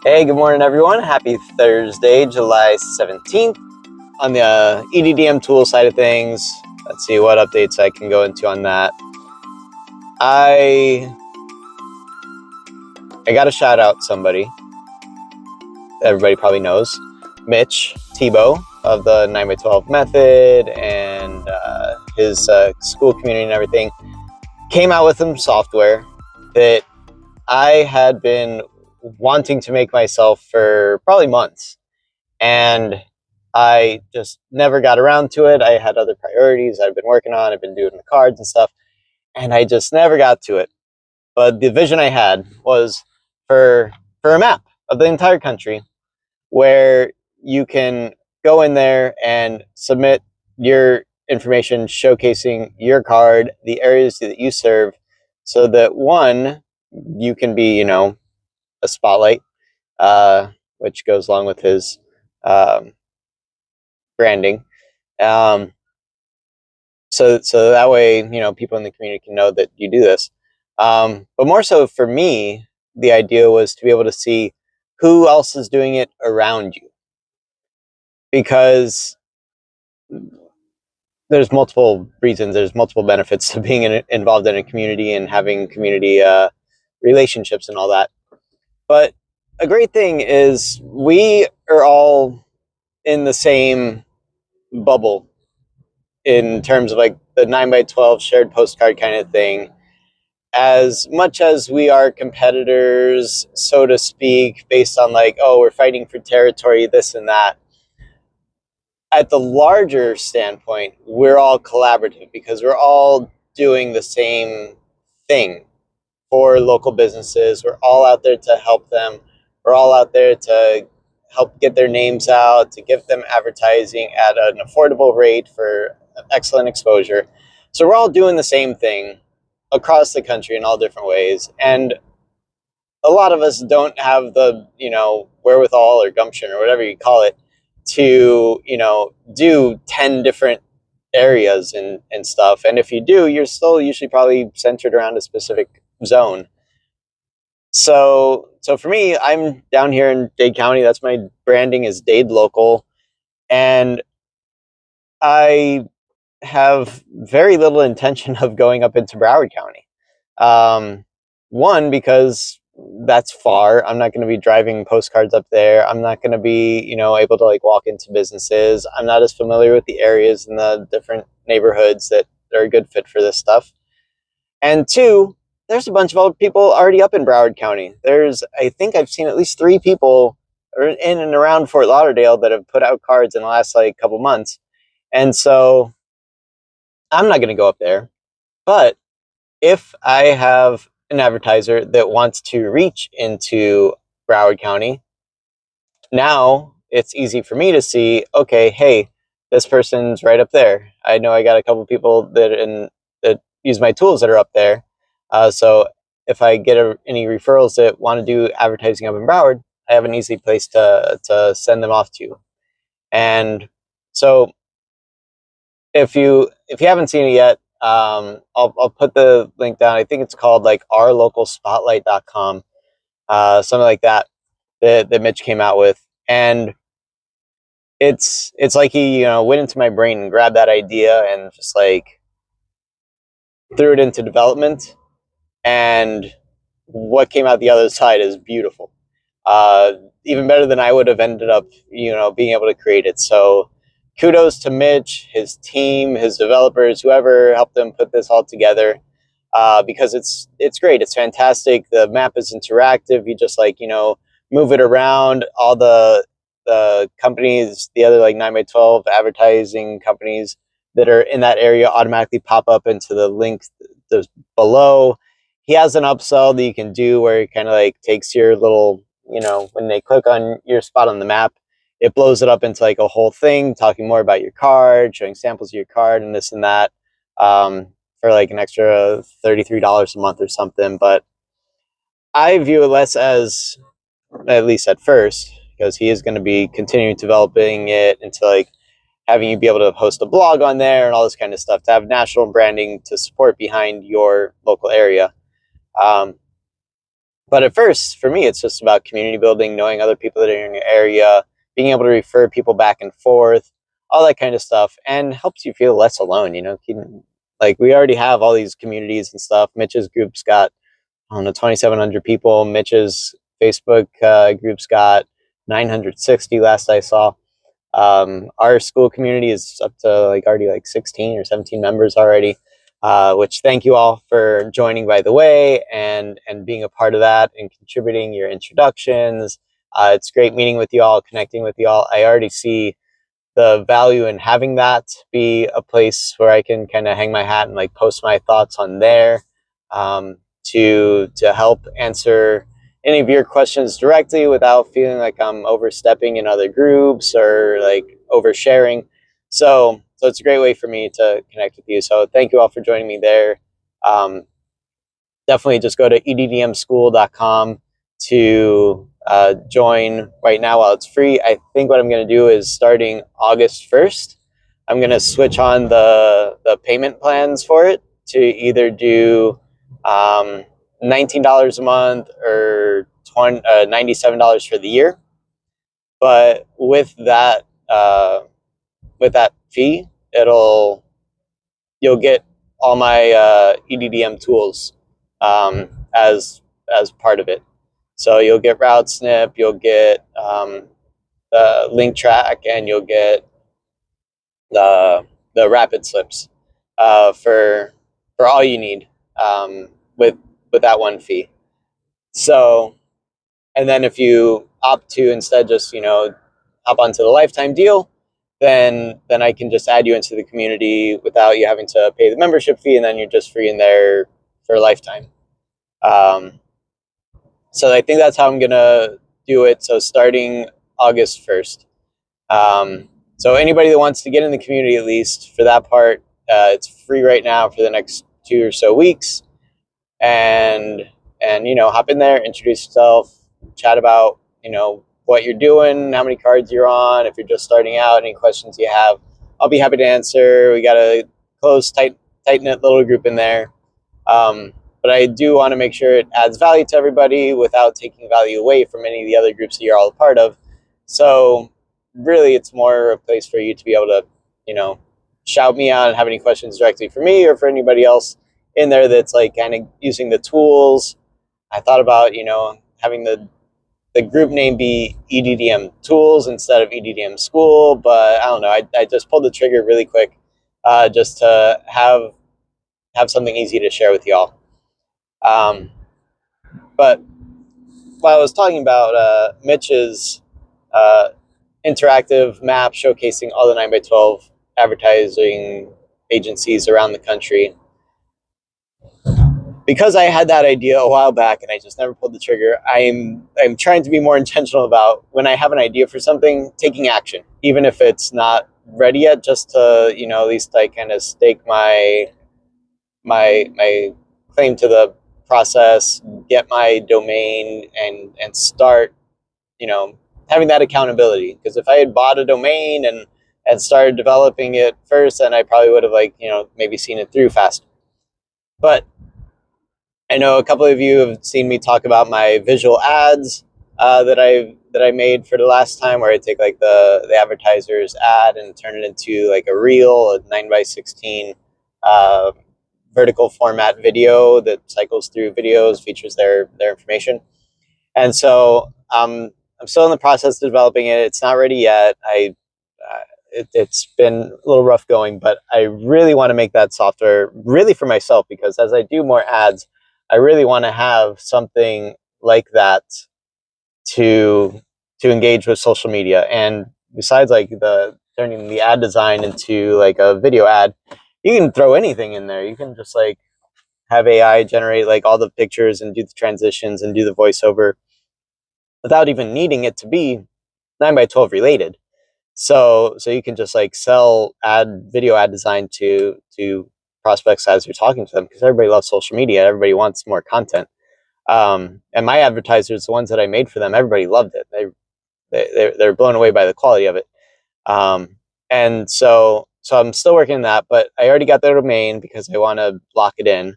Hey, good morning, everyone. Happy Thursday, July 17th. On the EDDM Tools side of things, let's see what updates I can go into on that. I got to shout out somebody everybody probably knows, Mitch Tebow of the 9x12 method and his school community and everything. Came out with some software that I had been wanting to make myself for probably months. And I just never got around to it. I had other priorities I've been working on. I've been doing the cards and stuff, and I just never got to it. But the vision I had was for a map of the entire country where you can go in there and submit your information showcasing your card, the areas that you serve, so that one, you can be, a spotlight, which goes along with his um, branding. Um, so that way, people in the community can know that you do this. But more so for me, the idea was to be able to see who else is doing it around you, because there's multiple reasons, there's multiple benefits to being involved in a community and having community relationships and all that. But a great thing is we are all in the same bubble in terms of like the 9x12 shared postcard kind of thing. As much as we are competitors, so to speak, based on like, oh, we're fighting for territory, this and that, at the larger standpoint, we're all collaborative because we're all doing the same thing for local businesses. We're all out there to help them. We're all out there to help get their names out, to give them advertising at an affordable rate for excellent exposure. So we're all doing the same thing across the country in all different ways. And a lot of us don't have the, wherewithal or gumption or whatever you call it to, do 10 different areas and stuff. And if you do, you're still usually probably centered around a specific zone. So for me, I'm down here in Dade County. That's my branding, is Dade Local. And I have very little intention of going up into Broward County. One, because that's far. I'm not going to be driving postcards up there. I'm not going to be, able to like walk into businesses. I'm not as familiar with the areas and the different neighborhoods that are a good fit for this stuff. And two, there's a bunch of old people already up in Broward County. I think I've seen at least 3 people in and around Fort Lauderdale that have put out cards in the last like couple months. And so I'm not going to go up there. But if I have an advertiser that wants to reach into Broward County, now it's easy for me to see, okay, hey, this person's right up there. I know I got a couple people that use my tools that are up there. So if I get any referrals that want to do advertising up in Broward, I have an easy place to send them off to. And so if you haven't seen it yet, I'll put the link down. I think it's called like ourlocalspotlight.com, something like that, that Mitch came out with. And it's like he, went into my brain and grabbed that idea and just like threw it into development. And what came out the other side is beautiful. Even better than I would have ended up, being able to create it. So kudos to Mitch, his team, his developers, whoever helped them put this all together, because it's great. It's fantastic. The map is interactive. You just like, move it around. All the companies, the other like 9x12 advertising companies that are in that area automatically pop up into the link below. He has an upsell that you can do where it kind of like takes your little, when they click on your spot on the map, it blows it up into like a whole thing, talking more about your card, showing samples of your card and this and that, for like an extra $33 a month or something. But I view it less as, at least at first, because he is going to be continuing developing it into like having you be able to post a blog on there and all this kind of stuff, to have national branding to support behind your local area. But at first, for me, it's just about community building, knowing other people that are in your area, being able to refer people back and forth, all that kind of stuff, and helps you feel less alone. Like we already have all these communities and stuff. Mitch's group's got, I don't know, 2,700 people. Mitch's Facebook group's got 960 last I saw. Our school community is up to like already like 16 or 17 members already, which thank you all for joining, by the way, and being a part of that and contributing your introductions. It's great meeting with you all, connecting with you all. I already see the value in having that be a place where I can kind of hang my hat and like post my thoughts on there, to help answer any of your questions directly without feeling like I'm overstepping in other groups or like oversharing. So it's a great way for me to connect with you. So thank you all for joining me there. Definitely just go to eddmschool.com to join right now while it's free. I think what I'm going to do is starting August 1st, I'm going to switch on the payment plans for it to either do $19 a month or $97 for the year. But with that fee, you'll get all my EDDM tools as part of it. So you'll get Route Snip, you'll get the LinqTraq, and you'll get the rapid slips for all you need, with that one fee. So, and then if you opt to instead just hop onto the lifetime deal, then I can just add you into the community without you having to pay the membership fee, and then you're just free in there for a lifetime. So I think that's how I'm gonna do it. So starting August 1st. So anybody that wants to get in the community, at least for that part, it's free right now for the next 2 or so weeks, and hop in there, introduce yourself, chat about what you're doing, how many cards you're on, if you're just starting out, any questions you have, I'll be happy to answer. We got a close, tight knit little group in there. But I do want to make sure it adds value to everybody without taking value away from any of the other groups that you're all a part of. So really, it's more a place for you to be able to, shout me out and have any questions directly for me or for anybody else in there that's like kind of using the tools. I thought about, having the group name be EDDM Tools instead of EDDM School, but I don't know. I just pulled the trigger really quick, just to have something easy to share with y'all. But while I was talking about Mitch's interactive map showcasing all the 9x12 advertising agencies around the country, because I had that idea a while back and I just never pulled the trigger, I'm trying to be more intentional about when I have an idea for something, taking action, even if it's not ready yet, just to at least I kind of stake my claim to the process, get my domain, and start having that accountability. Because if I had bought a domain and started developing it first, then I probably would have maybe seen it through faster. But I know a couple of you have seen me talk about my visual ads that I made for the last time, where I take like the advertiser's ad and turn it into like a reel, a 9x16 vertical format video that cycles through videos, features their information. And so I'm still in the process of developing it. It's not ready yet. It's been a little rough going, but I really want to make that software really for myself, because as I do more ads, I really want to have something like that to engage with social media. And besides like turning the ad design into like a video ad, you can throw anything in there. You can just like have AI generate like all the pictures and do the transitions and do the voiceover without even needing it to be 9x12 related. So you can just like sell video ad design to prospects as you're talking to them, because everybody loves social media. Everybody wants more content. And my advertisers, the ones that I made for them, everybody loved it. They're blown away by the quality of it. And so I'm still working on that, but I already got the domain because I want to lock it in.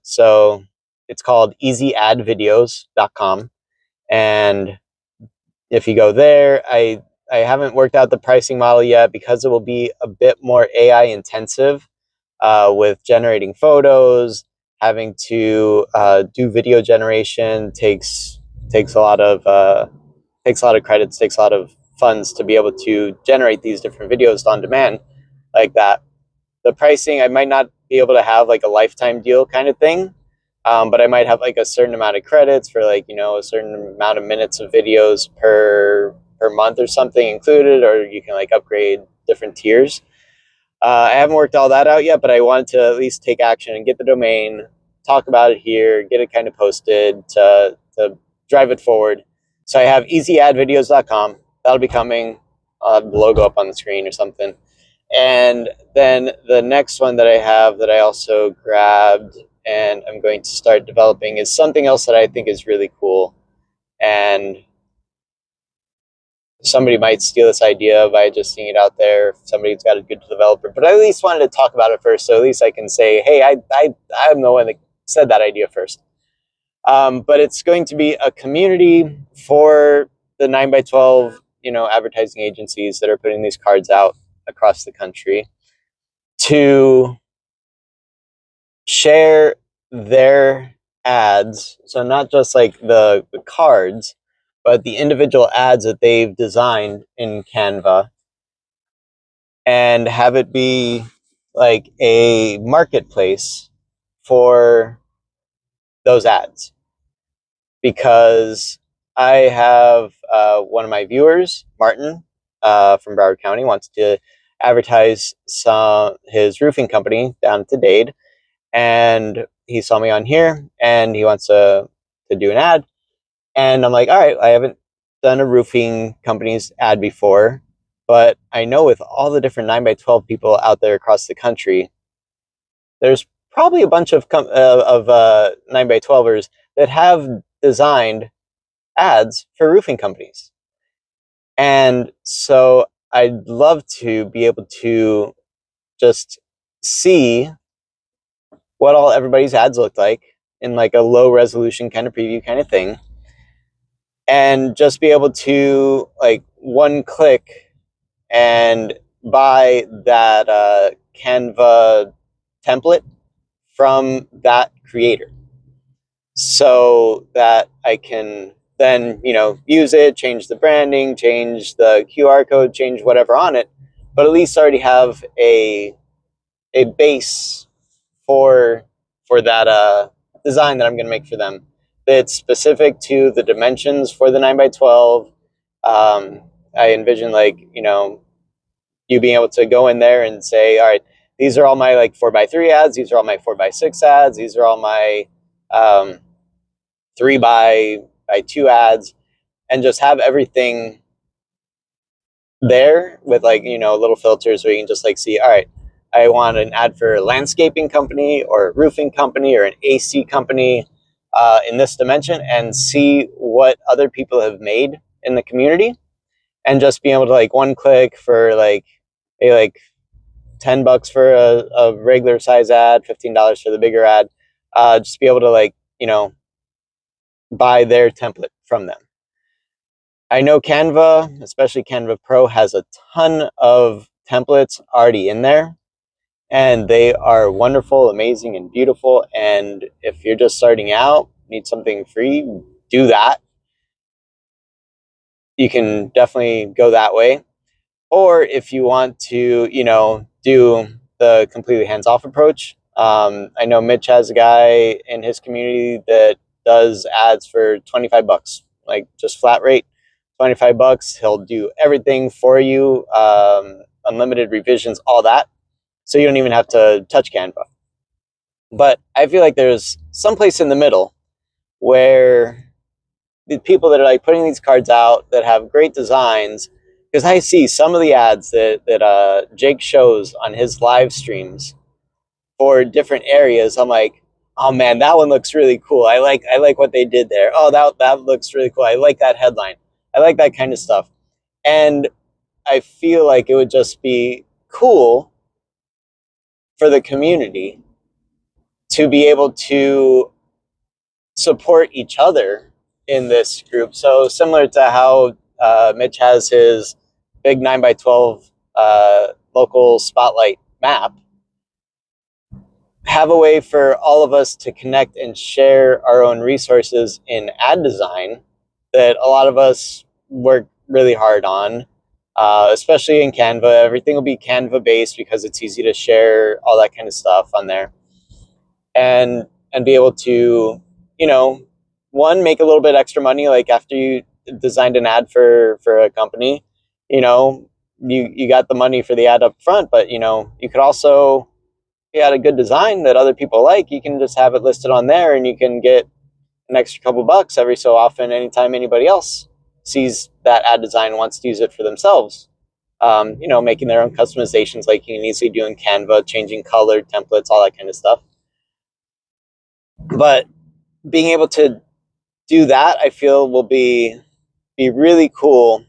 So it's called easyaddvideos.com. And if you go there, I haven't worked out the pricing model yet because it will be a bit more AI intensive, with generating photos. Having to do video generation takes a lot of credits, takes a lot of funds to be able to generate these different videos on demand like that. The pricing, I might not be able to have like a lifetime deal kind of thing, but I might have like a certain amount of credits for like, a certain amount of minutes of videos per month or something included, or you can like upgrade different tiers. I haven't worked all that out yet, but I wanted to at least take action and get the domain, talk about it here, get it kind of posted to drive it forward. So I have easyaddvideos.com. That'll be coming. I'll have the logo up on the screen or something. And then the next one that I have that I also grabbed and I'm going to start developing is something else that I think is really cool. And somebody might steal this idea by just seeing it out there if somebody's got a good developer. But I at least wanted to talk about it first, so at least I can say, hey, I'm the one that said that idea first. But it's going to be a community for the 9x12, advertising agencies that are putting these cards out across the country to share their ads. So not just like the cards, but the individual ads that they've designed in Canva, and have it be like a marketplace for those ads. Because I have one of my viewers, Martin, from Broward County, wants to advertise his roofing company down to Dade, and he saw me on here, and he wants to do an ad. And I'm like, all right, I haven't done a roofing company's ad before, but I know with all the different 9x12 people out there across the country, there's probably a bunch of 9x12ers that have designed ads for roofing companies. And so I'd love to be able to just see what all everybody's ads look like in like a low resolution kind of preview kind of thing, and just be able to like one click and buy that Canva template from that creator, so that I can then use it, change the branding, change the QR code, change whatever on it, but at least already have a base for that design that I'm going to make for them, that's specific to the dimensions for the 9x12. I envision like you being able to go in there and say, all right, these are all my like 4x3 ads, these are all my 4x6 ads, these are all my 3x2 ads, and just have everything there with like little filters where you can just like see, all right, I want an ad for a landscaping company or a roofing company or an AC company in this dimension, and see what other people have made in the community, and just be able to like one click for like $10 for a regular size ad, $15 for the bigger ad, just be able to like buy their template from them. I know Canva, especially Canva Pro, has a ton of templates already in there, and they are wonderful, amazing, and beautiful. And if you're just starting out, need something free, do that. You can definitely go that way. Or if you want to, do the completely hands-off approach, I know Mitch has a guy in his community that does ads for $25, like just flat rate, $25. He'll do everything for you, unlimited revisions, all that. So you don't even have to touch Canva. But I feel like there's someplace in the middle where the people that are like putting these cards out that have great designs, because I see some of the ads that Jake shows on his live streams for different areas. I'm like, oh man, that one looks really cool. I like what they did there. Oh, that looks really cool. I like that headline. I like that kind of stuff. And I feel like it would just be cool for the community to be able to support each other in this group. So similar to how Mitch has his big 9x12 local spotlight map, have a way for all of us to connect and share our own resources in ad design that a lot of us work really hard on, especially in Canva. Everything will be Canva based because it's easy to share all that kind of stuff on there, and be able to, you know, one, make a little bit extra money. Like after you designed an ad for a company, you know, you got the money for the ad up front, but you know, you could also, you had a good design that other people like, you can just have it listed on there and you can get an extra couple bucks every so often anytime anybody else sees that ad design and wants to use it for themselves. You know, making their own customizations like you can easily do in Canva, changing color, templates, all that kind of stuff. But being able to do that, I feel, will be really cool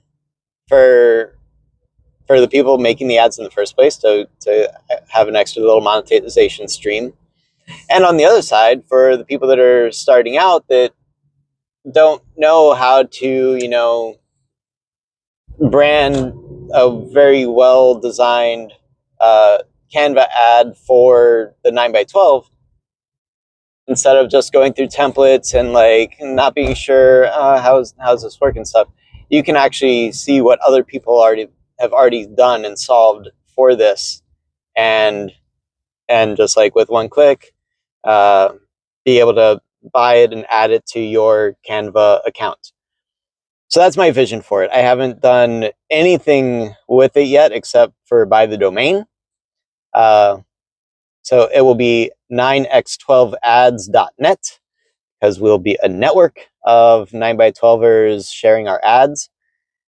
for the people making the ads in the first place to have an extra little monetization stream. And on the other side, for the people that are starting out that don't know how to, you know, brand a very well designed Canva ad for the 9x12, instead of just going through templates and like not being sure how's this working stuff, you can actually see what other people have already done and solved for this, and just like with one click, be able to buy it and add it to your Canva account. So that's my vision for it. I haven't done anything with it yet except for buy the domain. So it will be 9x12ads.net, because we'll be a network of 9x12ers sharing our ads,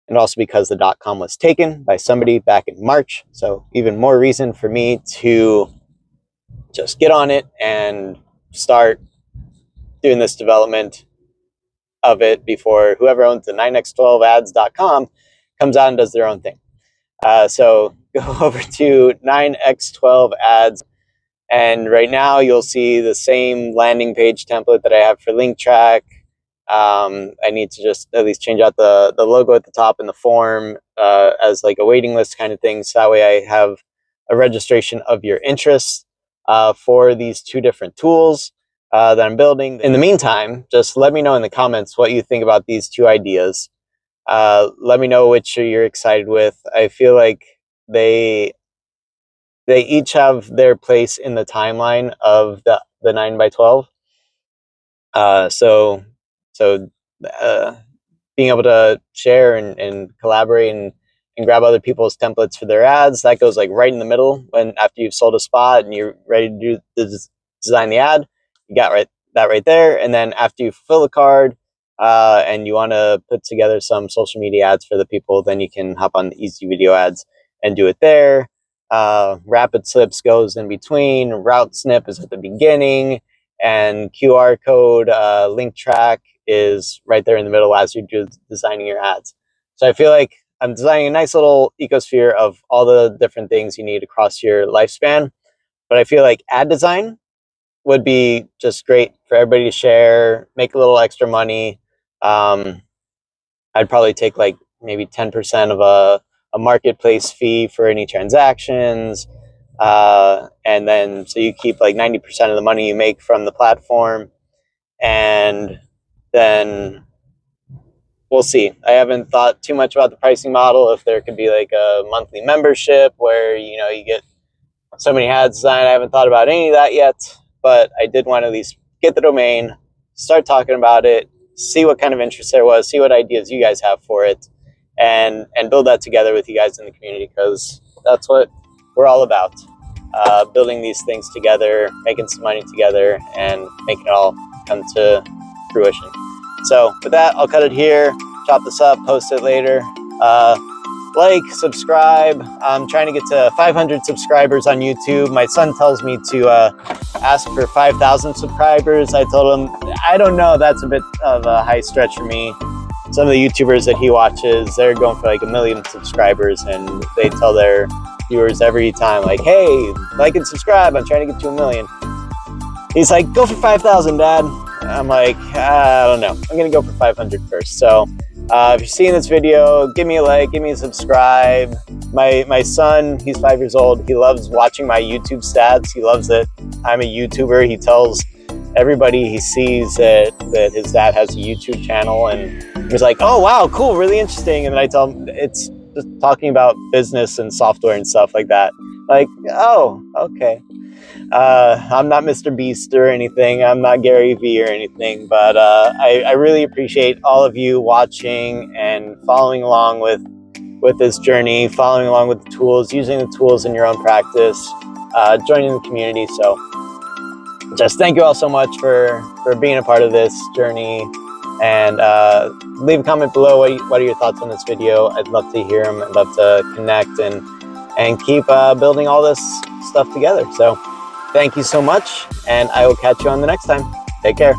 and also because the .com was taken by somebody back in March. So even more reason for me to just get on it and start doing this development of it before whoever owns the 9x12ads.com comes out and does their own thing. So go over to 9x12ads, and right now you'll see the same landing page template that I have for LinqTraq. I need to just at least change out the logo at the top and the form as like a waiting list kind of thing, so that way I have a registration of your interests for these two different tools that I'm building. In the meantime, just let me know in the comments what you think about these two ideas. Let me know which you're excited with. I feel like they each have their place in the timeline of the 9x12. So being able to share and collaborate and grab other people's templates for their ads, that goes like right in the middle, when after you've sold a spot and you're ready to design the ad, you got that right there. And then after you fill a card and you want to put together some social media ads for the people, then you can hop on the easy video ads and do it there. Rapid slips goes in between. Route snip is at the beginning, and QR code LinqTraq is right there in the middle as you're designing your ads. So I feel like I'm designing a nice little ecosphere of all the different things you need across your lifespan. But I feel like ad design would be just great for everybody to share, make a little extra money. I'd probably take like maybe 10% of a marketplace fee for any transactions. And then so you keep like 90% of the money you make from the platform. And then we'll see. I haven't thought too much about the pricing model, if there could be like a monthly membership where, you know, you get so many ads designed. I haven't thought about any of that yet, but I did want to at least get the domain, start talking about it, see what kind of interest there was, see what ideas you guys have for it, and build that together with you guys in the community, because that's what we're all about. Building these things together, making some money together, and making it all come to fruition. So with that, I'll cut it here, chop this up, post it later. Like, subscribe. I'm trying to get to 500 subscribers on YouTube. My son tells me to ask for 5,000 subscribers. I told him, I don't know, that's a bit of a high stretch for me. Some of the YouTubers that he watches, they're going for like 1 million subscribers, and they tell their viewers every time, like, hey, like and subscribe, I'm trying to get to 1 million. He's like, go for 5,000, Dad. I'm like, I don't know. I'm gonna go for 500 first. So if you're seeing this video, give me a like, give me a subscribe. My son, he's 5 years old. He loves watching my YouTube stats. He loves it. I'm a YouTuber. He tells everybody he sees that his dad has a YouTube channel, and he's like, oh wow, cool, really interesting. And then I tell him it's just talking about business and software and stuff like that. Like, oh, okay. I'm not Mr. Beast or anything. I'm not Gary Vee or anything, but I really appreciate all of you watching and following along with this journey, following along with the tools, using the tools in your own practice, joining the community. So just thank you all so much for being a part of this journey. And leave a comment below. What are your thoughts on this video? I'd love to hear them. I'd love to connect and keep building all this stuff together. So thank you so much, and I will catch you on the next time. Take care.